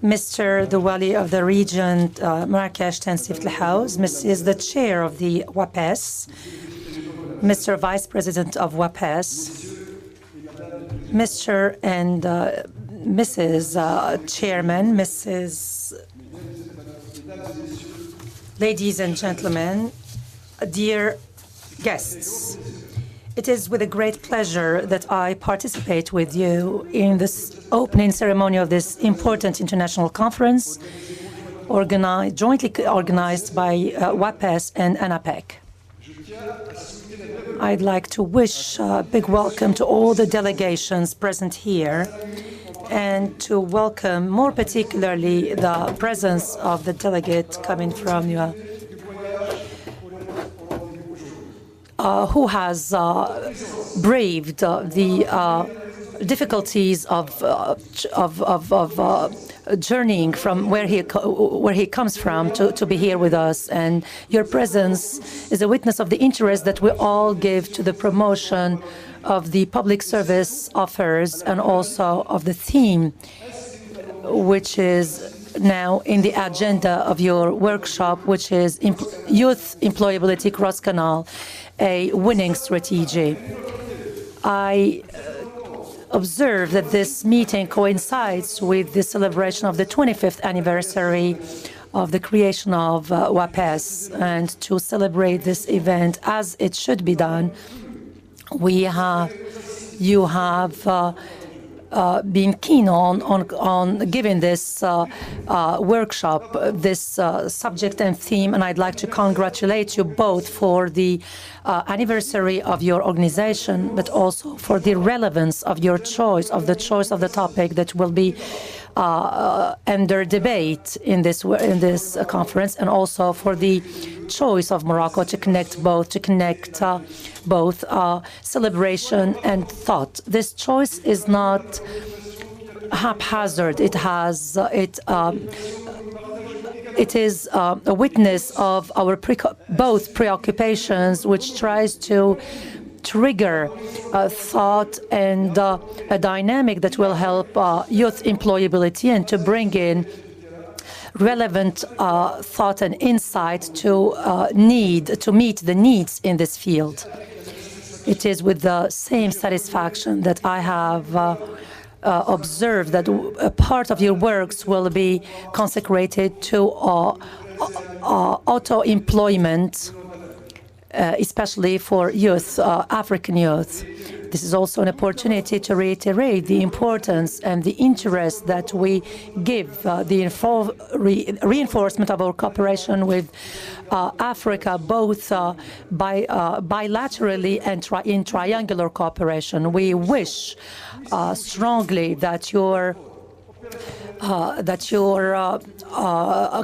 Mr. the Wali of the region, Marrakesh Tensif House, is the chair of the WAPES, Mr. Vice President of WAPES, Mr. and Mrs. Chairman, ladies and gentlemen, dear guests. It is with a great pleasure that I participate with you in this opening ceremony of this important international conference jointly organized by WAPES and ANAPEC. I'd like to wish a big welcome to all the delegations present here and to welcome more particularly the presence of the delegate coming from who has braved the difficulties of journeying from where he comes from to be here with us. And your presence is a witness of the interest that we all give to the promotion of the public service offers and also of the theme, which is now in the agenda of your workshop, which is Youth Employability Cross-Canal, a winning strategy. I observe that this meeting coincides with the celebration of the 25th anniversary of the creation of WAPES, and to celebrate this event as it should be done, you have been keen on giving this workshop this subject and theme, and I'd like to congratulate you both for the anniversary of your organization, but also for the relevance of your choice of the topic that will be under debate in this conference, and also for the choice of Morocco to connect both celebration and thought. This choice is not haphazard. It is a witness of our both preoccupations, which tries to trigger thought and a dynamic that will help youth employability and to bring in relevant thought and insight to meet the needs in this field. It is with the same satisfaction that I have observed that a part of your works will be consecrated to auto-employment, especially for youth, African youth. This is also an opportunity to reiterate the importance and the interest that we give the reinforcement of our cooperation with Africa, both bilaterally and in triangular cooperation. We wish strongly that your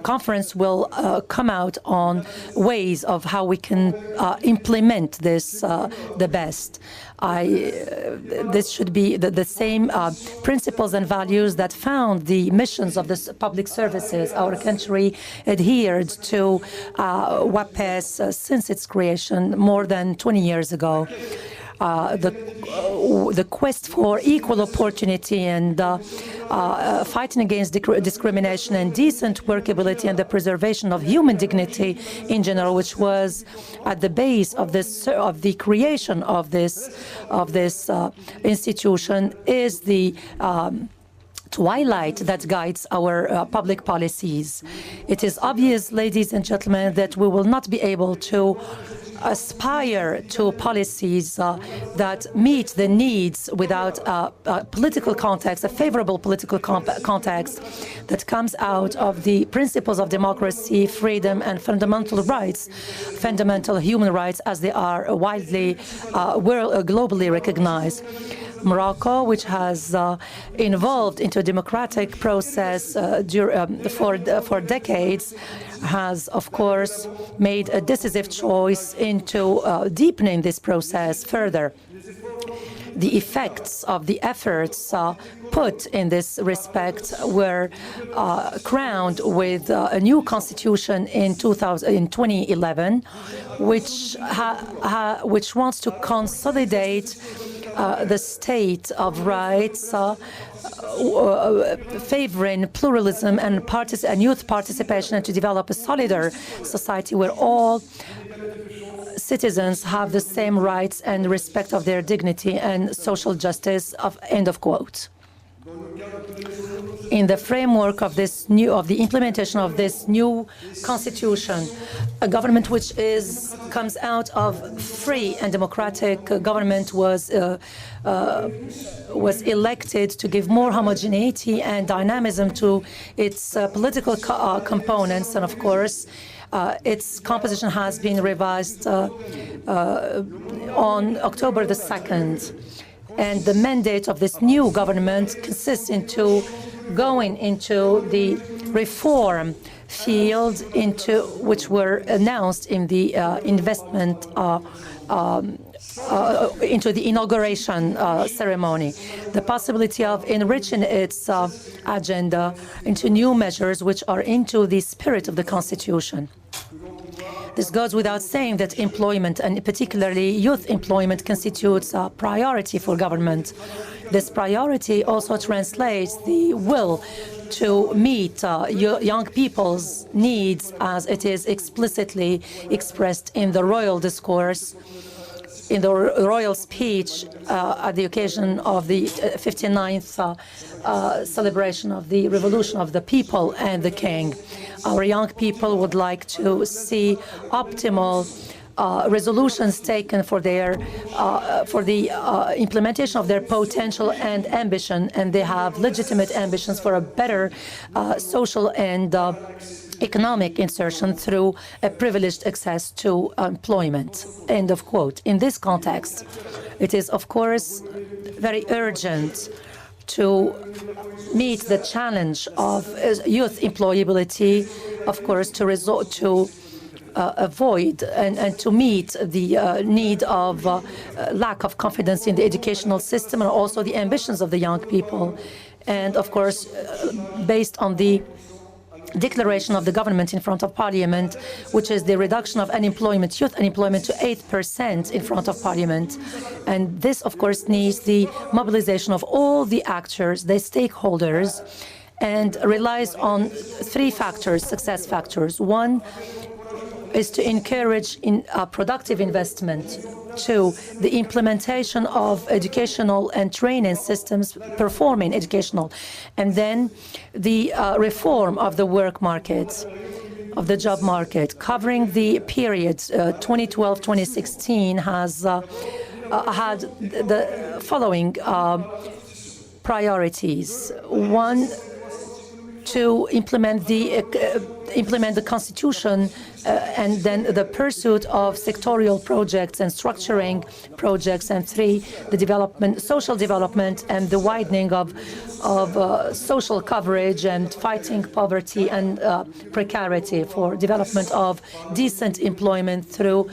conference will come out on ways of how we can implement this the best. This should be the same principles and values that found the missions of the public services. Our country adhered to WAPES since its creation more than 20 years ago. The quest for equal opportunity and fighting against discrimination and decent workability and the preservation of human dignity in general, which was at the base of the creation of this institution, is the twilight that guides our public policies. It is obvious, ladies and gentlemen, that we will not be able to aspire to policies that meet the needs without a political context, a favorable political context that comes out of the principles of democracy, freedom, and fundamental rights, fundamental human rights as they are widely, globally recognized. Morocco, which has evolved into a democratic process for decades, has, of course, made a decisive choice into deepening this process further. The effects of the efforts put in this respect were crowned with a new constitution in 2011, which wants to consolidate the state of rights, favoring pluralism and youth participation, and to develop a solider society where all citizens have the same rights and respect of their dignity and social justice. End of quote. In the framework of the implementation of this new constitution, a government which comes out of free and democratic government was elected to give more homogeneity and dynamism to its political components, and of course its composition has been revised on October the 2nd. And the mandate of this new government consists into going into the reform field which were announced in the investment into the inauguration ceremony. The possibility of enriching its agenda into new measures which are into the spirit of the Constitution. This goes without saying that employment, and particularly youth employment, constitutes a priority for government. This priority also translates the will to meet young people's needs as it is explicitly expressed in the royal discourse, in the royal speech at the occasion of the 59th celebration of the Revolution of the People and the King. Our young people would like to see optimal resolutions taken for the implementation of their potential and ambition, and they have legitimate ambitions for a better social and economic insertion through a privileged access to employment. End of quote. In this context, it is, of course, very urgent to meet the challenge of youth employability, of course, to avoid and to meet the need of lack of confidence in the educational system and also the ambitions of the young people. And, of course, based on the declaration of the government in front of Parliament, which is the reduction of unemployment, youth unemployment, to 8% in front of Parliament. And this, of course, needs the mobilization of all the actors, the stakeholders, and relies on three factors, success factors. One is to encourage productive investment. Two, the implementation of educational and training systems performing educational. And then the reform of the work market, of the job market, covering the period 2012-2016 has had the following priorities. One, to implement the Constitution and then the pursuit of sectorial projects and structuring projects, and three, the social development and the widening of social coverage and fighting poverty and precarity, for development of decent employment through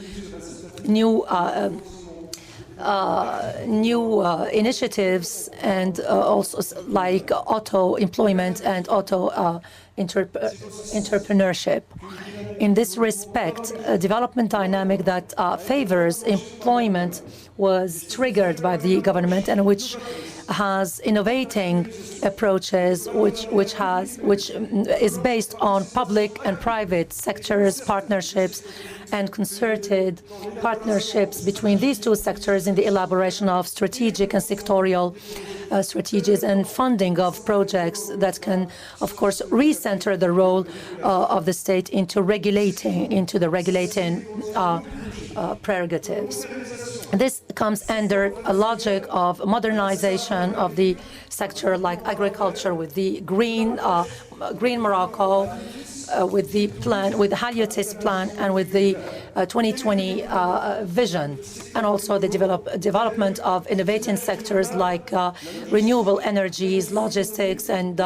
new initiatives, and also like auto employment and auto entrepreneurship. In this respect, a development dynamic that favors employment was triggered by the government, and which has innovating approaches, which is based on public and private sectors partnerships and concerted partnerships between these two sectors in the elaboration of strategic and sectorial strategies and funding of projects that can, of course, recenter the role of the state into the regulating prerogatives. This comes under a logic of modernization of the sector, like agriculture, with the Green Morocco, with the plan, with the Haliotis plan, and with the 2020 vision, and also the development of innovating sectors like renewable energies, logistics, and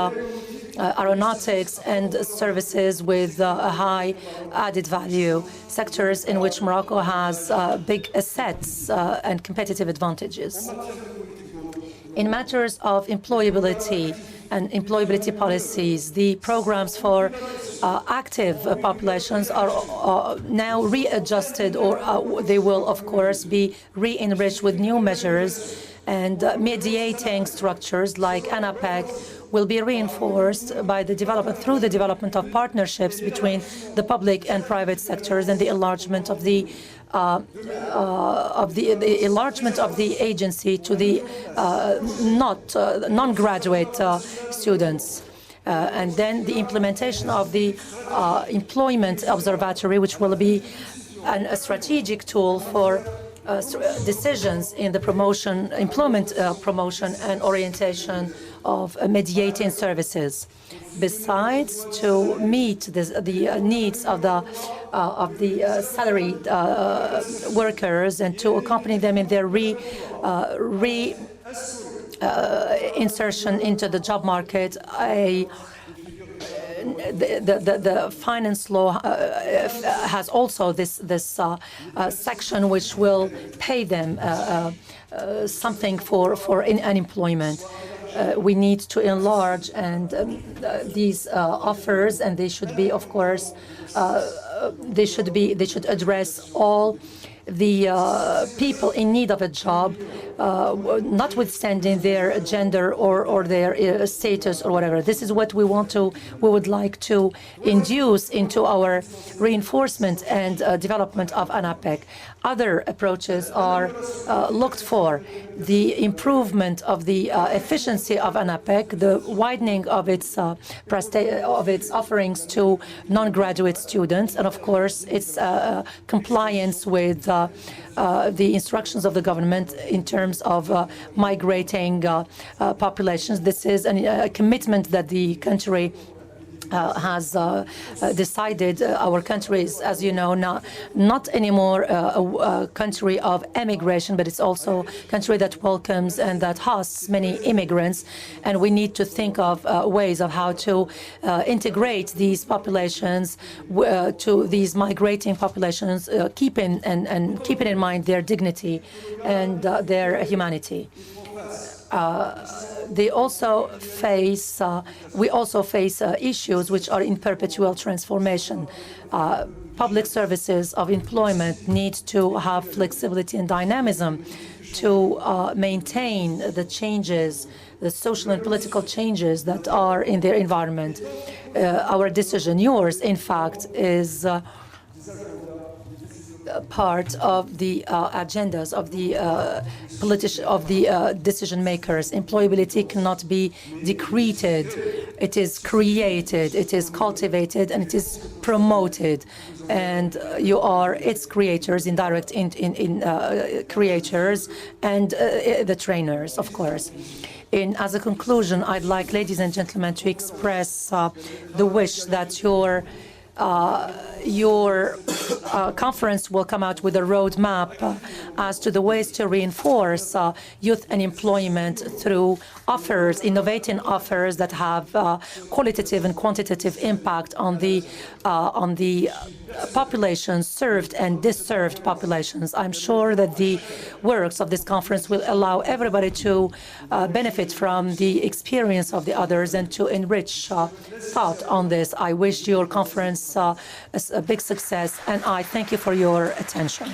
aeronautics, and services with a high added value, sectors in which Morocco has big assets and competitive advantages. In matters of employability, and employability policies. The programs for active populations are now readjusted, or they will, of course, be re-enriched with new measures, and mediating structures like ANAPEC will be reinforced by the development through the development of partnerships between the public and private sectors, and the enlargement of the enlargement of the agency to the non-graduate students. And then the implementation of the employment observatory, which will be a strategic tool for decisions in the employment promotion and orientation of mediating services. Besides, to meet the needs of the salaried workers and to accompany them in their insertion into the job market, the finance law has also this section which will pay them something for unemployment. We need to enlarge these offers, and they should be, of course, they should address all the people in need of a job, notwithstanding their gender or their status or whatever. This is what we would like to induce into our reinforcement and development of ANAPEC. Other approaches are looked for: the improvement of the efficiency of ANAPEC, the widening of its offerings to non-graduate students, and of course its compliance with the instructions of the government in terms of migrating populations. This is a commitment that the country has decided. Our country is, as you know, not anymore a country of emigration, but it's also a country that welcomes and that hosts many immigrants. And we need to think of ways of how to integrate these populations to these migrating populations, keeping in mind their dignity and their humanity. We also face issues which are in perpetual transformation. Public services of employment need to have flexibility and dynamism to maintain the changes, the social and political changes that are in their environment. Our decision, yours, in fact, is part of the agendas of the decision makers. Employability cannot be decreed; it is created, it is cultivated, and it is promoted. And you are its creators, indirect creators, and the trainers, of course. As a conclusion, I'd like, ladies and gentlemen, to express the wish that your conference will come out with a roadmap as to the ways to reinforce youth and employment through offers, innovating offers that have qualitative and quantitative impact on the populations, served and disserved populations. I'm sure that the works of this conference will allow everybody to benefit from the experience of the others and to enrich thought on this. I wish your conference a big success, and I thank you for your attention.